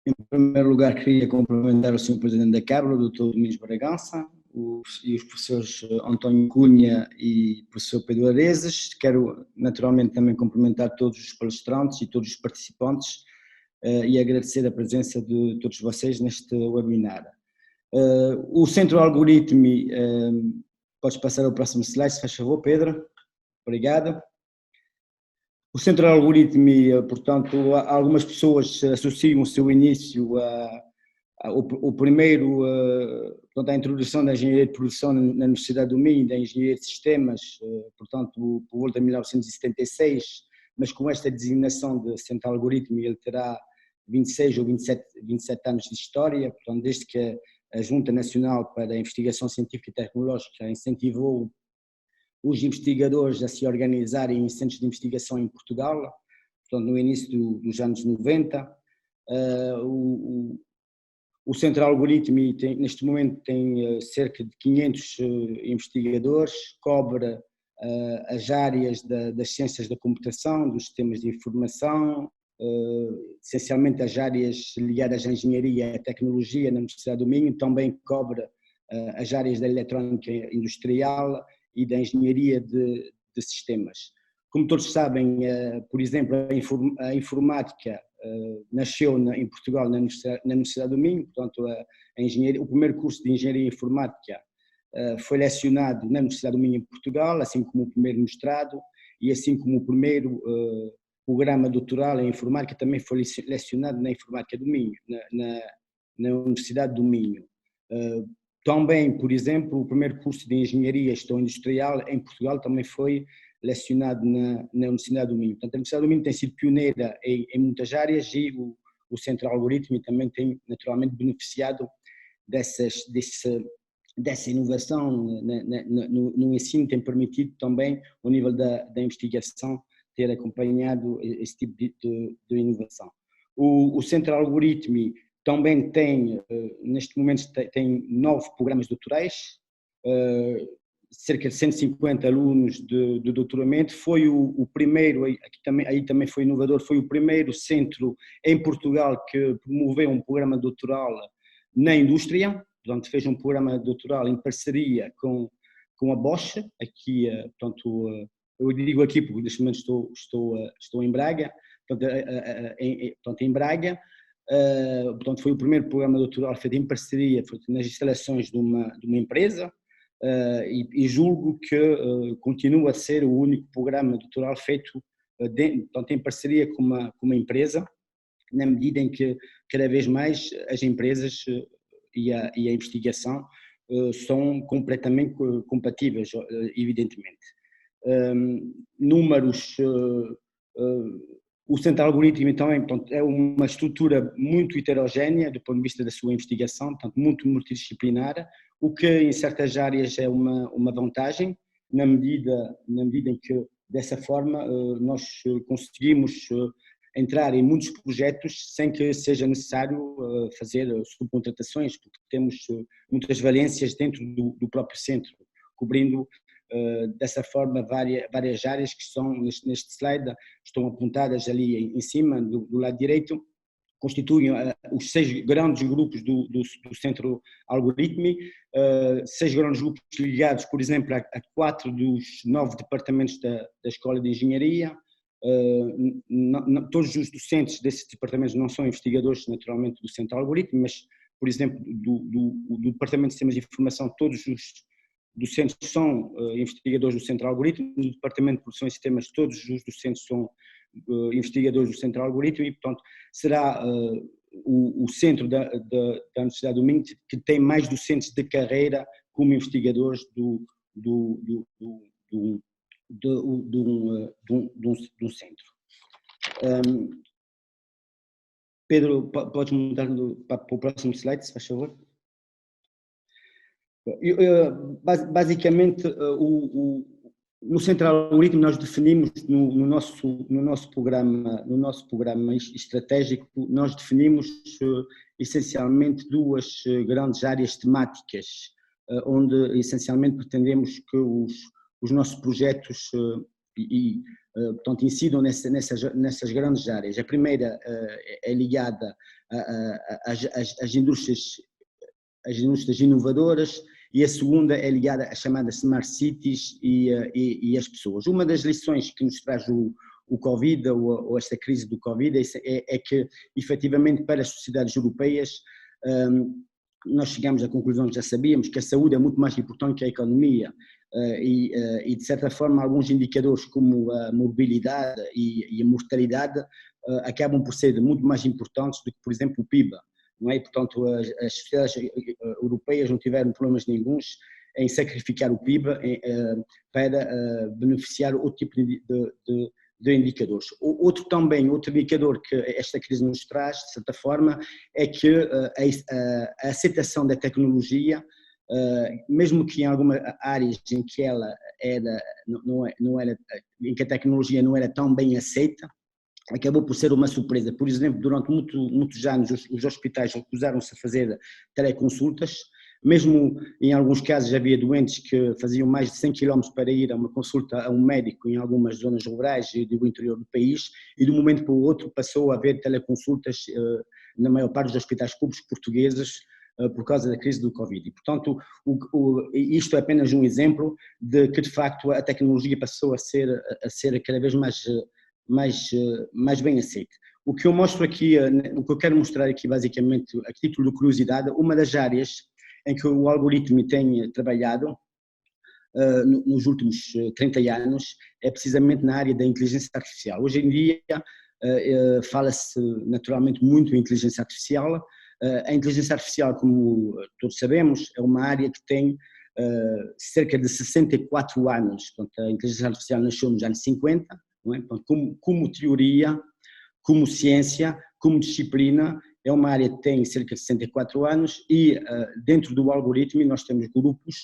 Em primeiro lugar, queria cumprimentar o Sr. Presidente da Câmara, o Dr. Domingos Bragança, e os professores António Cunha e professor Pedro Areses. Quero naturalmente também cumprimentar todos os palestrantes e todos os participantes e agradecer a presença de todos vocês neste webinar. O Centro Algoritmo, podes passar ao próximo slide, se faz favor, Pedro. Obrigado. O Centro Algoritmo, portanto, algumas pessoas associam o seu início o primeiro, portanto, a introdução da engenharia de produção na Universidade do Minho, da engenharia de sistemas, portanto, por volta de 1976, mas com esta designação de Centro Algoritmo ele terá 26 ou 27 anos de história, portanto, desde que a Junta Nacional para a Investigação Científica e Tecnológica incentivou os investigadores a se organizarem em centros de investigação em Portugal, portanto, no início dos anos 90. O Centro Algoritmo neste momento tem cerca de 500 investigadores, cobre as áreas das ciências da computação, dos sistemas de informação, essencialmente as áreas ligadas à engenharia e à tecnologia na Universidade do Minho, também cobre as áreas da eletrónica industrial e da engenharia de sistemas. Como todos sabem, por exemplo, a informática nasceu em Portugal na Universidade do Minho, portanto o primeiro curso de engenharia informática foi lecionado na Universidade do Minho em Portugal, assim como o primeiro mestrado e assim como o primeiro programa doutoral em informática também foi lecionado na Informática do Minho, na Universidade do Minho. Também, por exemplo, o primeiro curso de Engenharia e Gestão Industrial em Portugal também foi lecionado na Universidade do Minho. Portanto, a Universidade do Minho tem sido pioneira em muitas áreas e o Centro Algoritmo também tem naturalmente beneficiado dessa inovação no ensino, tem permitido também o nível da investigação ter acompanhado esse tipo de inovação. O Centro Algoritmo também tem, neste momento, tem 9 programas doutorais, cerca de 150 alunos de doutoramento. Foi o primeiro, aí também foi inovador, foi o primeiro centro em Portugal que promoveu um programa doutoral na indústria, portanto fez um programa doutoral em parceria com a Bosch, aqui, portanto, eu digo aqui porque neste momento estou em Braga, portanto, em Braga. Portanto, foi o primeiro programa doutoral feito em parceria nas instalações de uma empresa e julgo que continua a ser o único programa doutoral feito portanto, em parceria com uma empresa, na medida em que cada vez mais as empresas e a investigação são completamente compatíveis, evidentemente. Números... O Centro Algoritmo também, portanto, é uma estrutura muito heterogénea do ponto de vista da sua investigação, portanto, muito multidisciplinar, o que em certas áreas é uma vantagem, na medida em que dessa forma nós conseguimos entrar em muitos projetos sem que seja necessário fazer subcontratações, porque temos muitas valências dentro do próprio centro, cobrindo dessa forma várias áreas que estão neste slide, estão apontadas ali em cima, do lado direito, constituem os 6 grandes grupos do Centro Algoritmo, 6 grandes grupos ligados, por exemplo, a 4 dos 9 departamentos da Escola de Engenharia. Todos os docentes desses departamentos não são investigadores, naturalmente, do Centro Algoritmo, mas, por exemplo, do Departamento de Sistemas de Informação, todos os docentes são investigadores do Centro Algoritmo, no Departamento de Produção e Sistemas todos os docentes são investigadores do Centro Algoritmo e, portanto, será o centro da Universidade do Minho que tem mais docentes de carreira como investigadores do centro. Pedro, podes mudar para o próximo slide, se faz favor? Basicamente, no Centro Algoritmo nós definimos no nosso programa estratégico, nós definimos essencialmente 2 grandes áreas temáticas, onde essencialmente pretendemos que os nossos projetos portanto, incidam nessas grandes áreas. A primeira é ligada as indústrias inovadoras, e a segunda é ligada às chamadas Smart Cities e as pessoas. Uma das lições que nos traz o Covid, ou esta crise do Covid, é que, efetivamente, para as sociedades europeias, nós chegamos à conclusão que já sabíamos, que a saúde é muito mais importante que a economia, e de certa forma alguns indicadores como a mobilidade e a mortalidade acabam por ser muito mais importantes do que, por exemplo, o PIB, não é? E, portanto, as sociedades europeias não tiveram problemas nenhuns em sacrificar o PIB para beneficiar outro tipo de indicadores. Outro indicador que esta crise nos traz, de certa forma, é que a aceitação da tecnologia, mesmo que em algumas áreas em que ela em que a tecnologia não era tão bem aceita, acabou por ser uma surpresa. Por exemplo, durante muitos anos os hospitais recusaram-se a fazer teleconsultas, mesmo em alguns casos havia doentes que faziam mais de 100 km para ir a uma consulta a um médico em algumas zonas rurais e do interior do país, e de um momento para o outro passou a haver teleconsultas na maior parte dos hospitais públicos portugueses por causa da crise do Covid. E, portanto, isto é apenas um exemplo de que, de facto, a tecnologia passou a ser cada vez mais bem aceita. O que eu mostro aqui, o que eu quero mostrar aqui basicamente, a título de curiosidade, uma das áreas em que o algoritmo tem trabalhado nos últimos 30 anos é precisamente na área da inteligência artificial. Hoje em dia fala-se naturalmente muito em inteligência artificial. A inteligência artificial, como todos sabemos, é uma área que tem cerca de 64 anos. Portanto, a inteligência artificial nasceu nos anos 50, não é? Portanto, como teoria, como ciência, como disciplina, é uma área que tem cerca de 64 anos e dentro do algoritmo nós temos grupos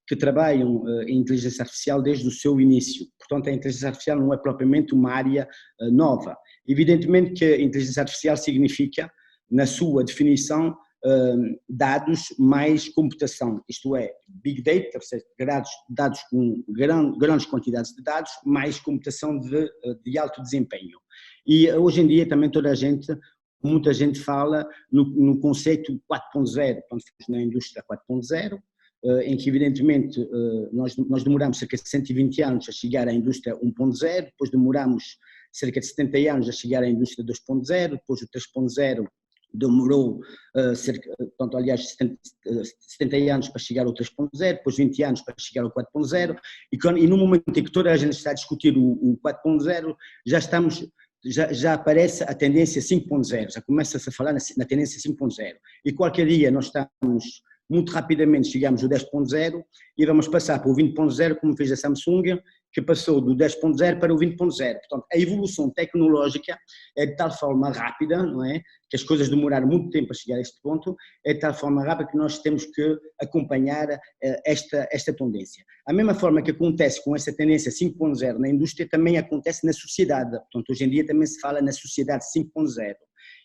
que trabalham em inteligência artificial desde o seu início. Portanto, a inteligência artificial não é propriamente uma área nova. Evidentemente que a inteligência artificial significa, na sua definição, dados mais computação, isto é, Big Data, ou seja, dados com grandes quantidades de dados, mais computação de alto desempenho. E hoje em dia também muita gente fala no conceito 4.0, quando estamos na indústria 4.0, em que evidentemente nós demoramos cerca de 120 anos a chegar à indústria 1.0, depois demoramos cerca de 70 anos a chegar à indústria 2.0, depois o 3.0 demorou aliás 70 anos para chegar ao 3.0, depois 20 anos para chegar ao 4.0, e no momento em que toda a gente está a discutir o 4.0, já aparece a tendência 5.0, já começa-se a falar na tendência 5.0, e qualquer dia nós estamos, muito rapidamente chegamos ao 10.0 e vamos passar para o 20.0, como fez a Samsung, que passou do 10.0 para o 20.0. Portanto, a evolução tecnológica é de tal forma rápida, não é? Que as coisas demoraram muito tempo a chegar a este ponto, é de tal forma rápida que nós temos que acompanhar esta tendência. A mesma forma que acontece com essa tendência 5.0 na indústria, também acontece na sociedade. Portanto, hoje em dia também se fala na sociedade 5.0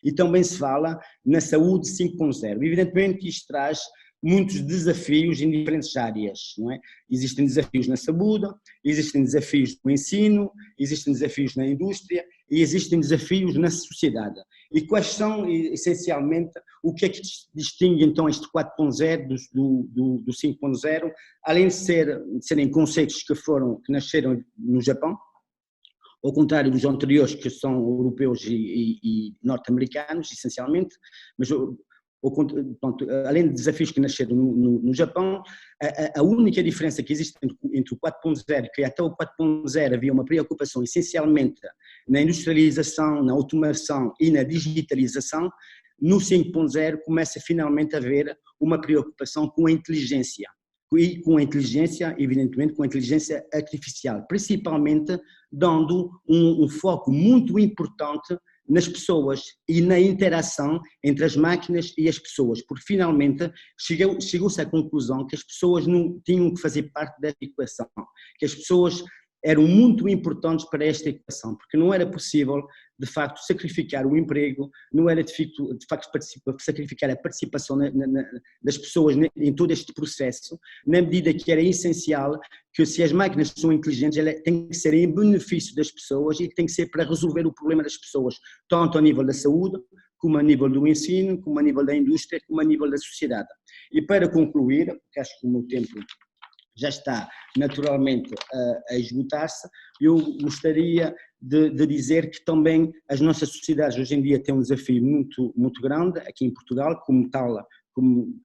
e também se fala na saúde 5.0. Evidentemente, isto traz muitos desafios em diferentes áreas, não é? Existem desafios na saúde, existem desafios no ensino, existem desafios na indústria e existem desafios na sociedade. E quais são, essencialmente, o que é que distingue então este 4.0 do 5.0, além de serem conceitos que nasceram no Japão, ao contrário dos anteriores, que são europeus e norte-americanos, essencialmente, mas além de desafios que nasceram no Japão, a única diferença que existe entre o 4.0, que até o 4.0 havia uma preocupação essencialmente na industrialização, na automação e na digitalização, no 5.0 começa finalmente a haver uma preocupação com a inteligência. E com a inteligência, evidentemente, com a inteligência artificial, principalmente dando um foco muito importante nas pessoas e na interação entre as máquinas e as pessoas, porque finalmente chegou-se à conclusão que as pessoas não tinham que fazer parte desta equação, que as pessoas eram muito importantes para esta equação, porque não era possível, de facto, sacrificar o emprego, não era de facto sacrificar a participação das pessoas em todo este processo, na medida que era essencial que, se as máquinas são inteligentes, elas têm que ser em benefício das pessoas e têm que ser para resolver o problema das pessoas, tanto ao nível da saúde, como a nível do ensino, como a nível da indústria, como a nível da sociedade. E para concluir, porque acho que o meu tempo já está naturalmente a esgotar-se, eu gostaria de dizer que também as nossas sociedades hoje em dia têm um desafio muito grande, aqui em Portugal,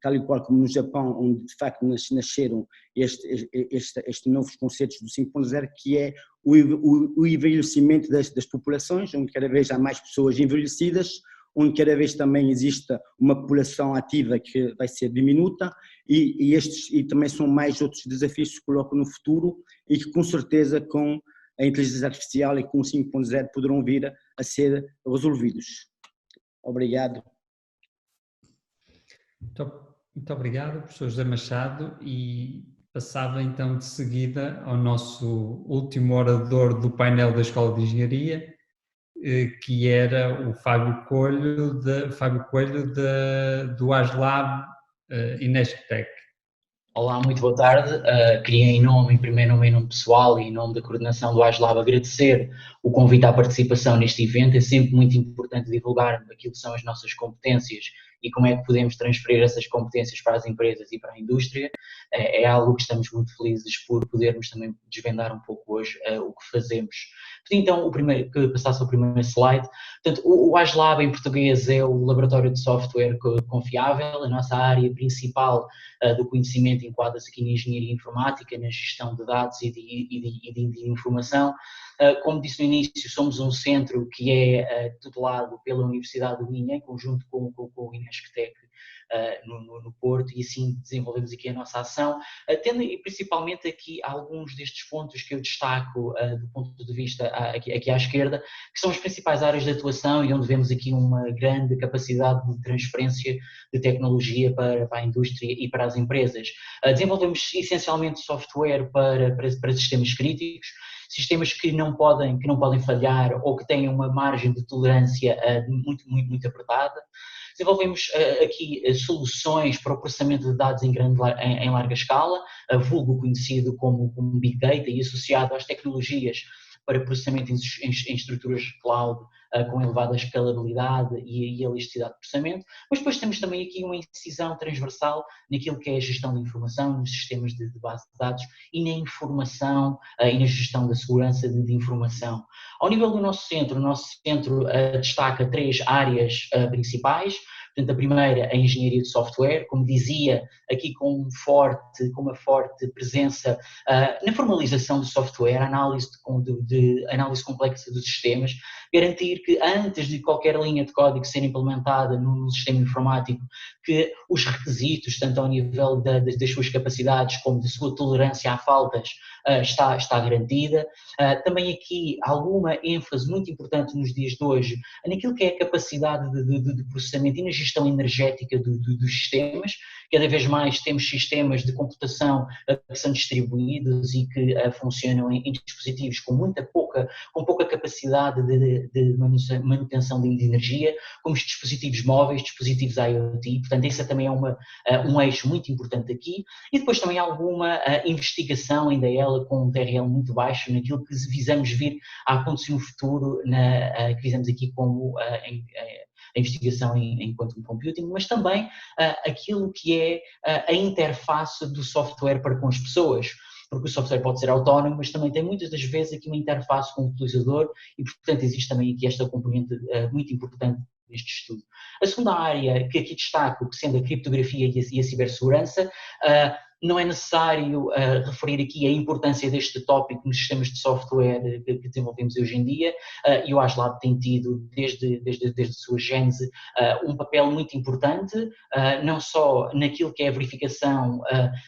tal e qual como no Japão, onde de facto nasceram estes novos conceitos do 5.0, que é o envelhecimento das populações, onde cada vez há mais pessoas envelhecidas, onde cada vez também existe uma população ativa que vai ser diminuta, e também são mais outros desafios que se colocam no futuro e que com certeza com a inteligência artificial e com o 5.0 poderão vir a ser resolvidos. Obrigado. Muito obrigado, professor José Machado, e passava então de seguida ao nosso último orador do painel da Escola de Engenharia, que era o Fábio Coelho, do ASLab Inesptec. Olá, muito boa tarde. Queria em primeiro nome, em nome pessoal e em nome da coordenação do ASLab, agradecer o convite à participação neste evento. É sempre muito importante divulgar aquilo que são as nossas competências e como é que podemos transferir essas competências para as empresas e para a indústria. É algo que estamos muito felizes por podermos também desvendar um pouco hoje o que fazemos. Pedi então que passasse ao primeiro slide. Portanto, o ASLab em português é o Laboratório de Software Confiável. A nossa área principal do conhecimento enquadra-se aqui na engenharia informática, na gestão de dados e de informação. Como disse no início, somos um centro que é tutelado pela Universidade do Minho, em conjunto com o Inesptec no Porto, e assim desenvolvemos aqui a nossa ação, tendo principalmente aqui alguns destes pontos que eu destaco do ponto de vista aqui à esquerda, que são as principais áreas de atuação e onde vemos aqui uma grande capacidade de transferência de tecnologia para a indústria e para as empresas. Desenvolvemos essencialmente software para sistemas críticos, sistemas que não podem falhar ou que têm uma margem de tolerância muito apertada. Desenvolvemos aqui soluções para o processamento de dados em larga escala, vulgo conhecido como Big Data, e associado às tecnologias para processamento em estruturas cloud com elevada escalabilidade e elasticidade de processamento, mas depois temos também aqui uma incisão transversal naquilo que é a gestão de informação, nos sistemas de base de dados e na informação e na gestão da segurança de informação. Ao nível do nosso centro, o nosso centro destaca 3 áreas principais. Portanto, a primeira, a engenharia de software, como dizia, aqui com uma forte presença na formalização do software, análise complexa dos sistemas, garantir que antes de qualquer linha de código ser implementada no sistema informático, que os requisitos, tanto ao nível das suas capacidades como da sua tolerância a faltas, está garantida. Também aqui alguma ênfase muito importante nos dias de hoje naquilo que é a capacidade de processamento e na gestão energética dos sistemas. Cada vez mais temos sistemas de computação que são distribuídos e que funcionam em dispositivos com pouca capacidade de manutenção de energia, como os dispositivos móveis, dispositivos IoT. Portanto, esse também é um eixo muito importante aqui. E depois também investigação, ainda ela com um TRL muito baixo, naquilo que visamos vir a acontecer no futuro, que visamos aqui como a investigação em quantum computing, mas também aquilo que é a interface do software para com as pessoas, porque o software pode ser autónomo, mas também tem muitas das vezes aqui uma interface com o utilizador e, portanto, existe também aqui esta componente muito importante neste estudo. A segunda área que aqui destaco, que sendo a criptografia e a cibersegurança, não é necessário referir aqui a importância deste tópico nos sistemas de software que desenvolvemos hoje em dia, e o ASLab tem tido, desde a sua gênese, um papel muito importante, não só naquilo que é a verificação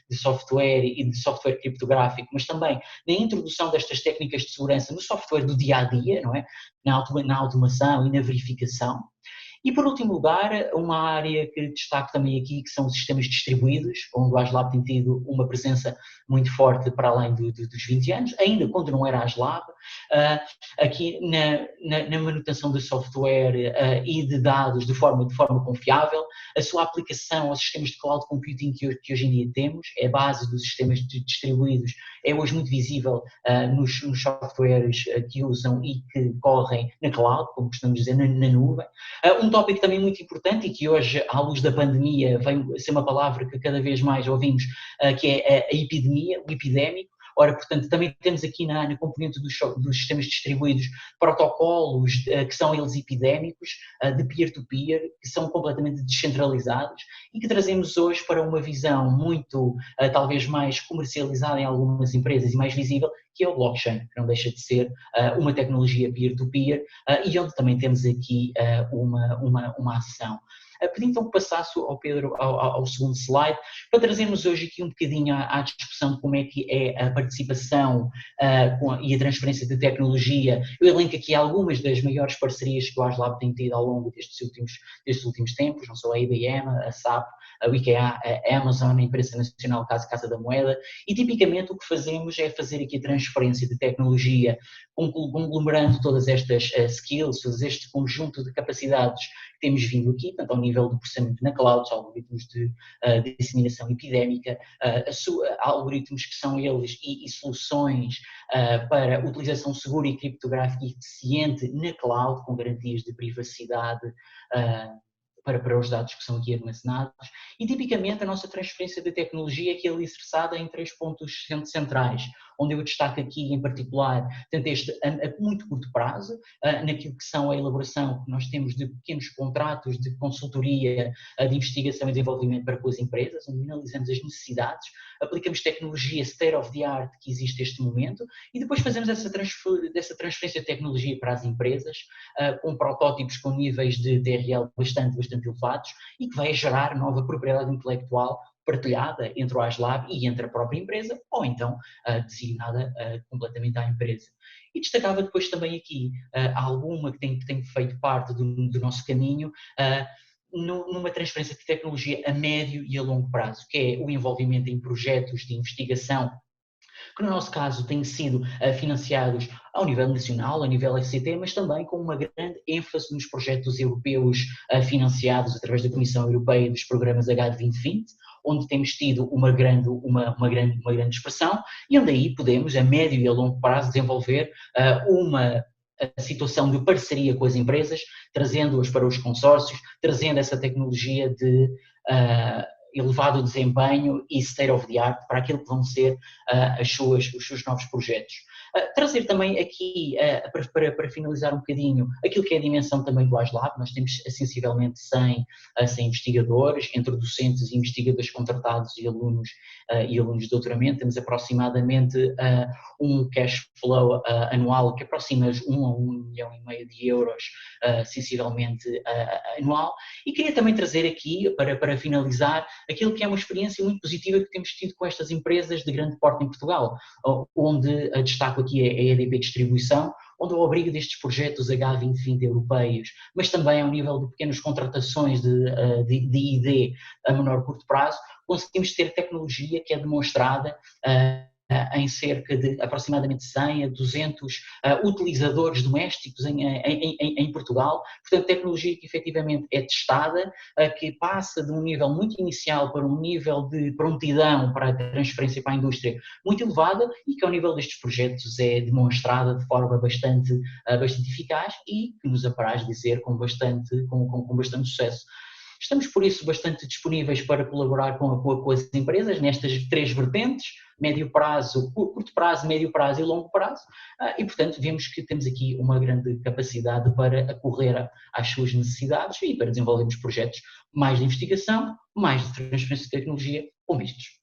de software e de software criptográfico, mas também na introdução destas técnicas de segurança no software do dia-a-dia, não é? Na automação e na verificação. E, por último lugar, uma área que destaco também aqui, que são os sistemas distribuídos, onde o ASLab tem tido uma presença muito forte para além dos 20 anos, ainda quando não era ASLab, aqui na manutenção de software e de dados de forma confiável. A sua aplicação aos sistemas de cloud computing que hoje em dia temos, é a base dos sistemas distribuídos, é hoje muito visível nos softwares que usam e que correm na cloud, como costumamos dizer, na nuvem. Um tópico também muito importante e que hoje, à luz da pandemia, vem ser uma palavra que cada vez mais ouvimos, que é a epidemia, o epidémico. Ora, portanto, também temos aqui na componente dos sistemas distribuídos protocolos que são eles epidémicos, de peer-to-peer, que são completamente descentralizados e que trazemos hoje para uma visão muito, talvez mais comercializada em algumas empresas e mais visível, que é o blockchain, que não deixa de ser uma tecnologia peer-to-peer e onde também temos aqui uma ação. Pedi então que passasse ao Pedro ao segundo slide, para trazermos hoje aqui um bocadinho à discussão de como é que é a participação e a transferência de tecnologia. Eu elenco aqui algumas das maiores parcerias que o ASLab tem tido ao longo destes últimos tempos, não só a IBM, a SAP, a IKEA, a Amazon, a Imprensa Nacional, Casa da Moeda, e tipicamente o que fazemos é fazer aqui a transferência de tecnologia, conglomerando todas estas skills, todo este conjunto de capacidades que temos vindo aqui, tanto ao nível de processamento na cloud, algoritmos de disseminação epidémica, algoritmos que são eles e soluções para utilização segura e criptográfica eficiente na cloud, com garantias de privacidade para os dados que são aqui armazenados, e tipicamente a nossa transferência de tecnologia é que é alicerçada em 3 pontos centrais, onde eu destaco aqui em particular, tanto este a muito curto prazo, naquilo que são a elaboração que nós temos de pequenos contratos de consultoria, de investigação e desenvolvimento para com as empresas, onde analisamos as necessidades, aplicamos tecnologia state of the art que existe neste momento e depois fazemos essa transferência de tecnologia para as empresas, com protótipos com níveis de TRL bastante elevados e que vai gerar nova propriedade intelectual partilhada entre o ASLab e entre a própria empresa, ou então designada completamente à empresa. E destacava depois também aqui alguma que tem feito parte do nosso caminho, numa transferência de tecnologia a médio e a longo prazo, que é o envolvimento em projetos de investigação que no nosso caso têm sido financiados ao nível nacional, a nível FCT, mas também com uma grande ênfase nos projetos europeus financiados através da Comissão Europeia dos programas H 2020, onde temos tido uma grande expressão e onde aí podemos, a médio e a longo prazo, desenvolver uma situação de parceria com as empresas, trazendo-as para os consórcios, trazendo essa tecnologia de elevado desempenho e state of the art para aquilo que vão ser os seus novos projetos. Trazer também aqui, para finalizar um bocadinho, aquilo que é a dimensão também do ASLab. Nós temos sensivelmente 100 investigadores, entre docentes e investigadores contratados e alunos de doutoramento. Temos aproximadamente um cash flow anual que aproxima 1 a 1,5 milhão de euros, sensivelmente anual. E queria também trazer aqui, para finalizar, aquilo que é uma experiência muito positiva que temos tido com estas empresas de grande porte em Portugal, onde destaco aqui a EDP Distribuição, onde o abrigo destes projetos H2020 europeus, mas também ao nível de pequenas contratações de ID a menor curto prazo, conseguimos ter tecnologia que é demonstrada em cerca de aproximadamente 100 a 200 utilizadores domésticos em Portugal. Portanto, tecnologia que efetivamente é testada, que passa de um nível muito inicial para um nível de prontidão para a transferência para a indústria muito elevada e que ao nível destes projetos é demonstrada de forma bastante eficaz e que nos apraz dizer com bastante sucesso. Estamos, por isso, bastante disponíveis para colaborar com as empresas nestas 3 vertentes, médio prazo, curto prazo, médio prazo e longo prazo, e, portanto, vemos que temos aqui uma grande capacidade para acorrer às suas necessidades e para desenvolvermos projetos mais de investigação, mais de transferência de tecnologia ou mistos.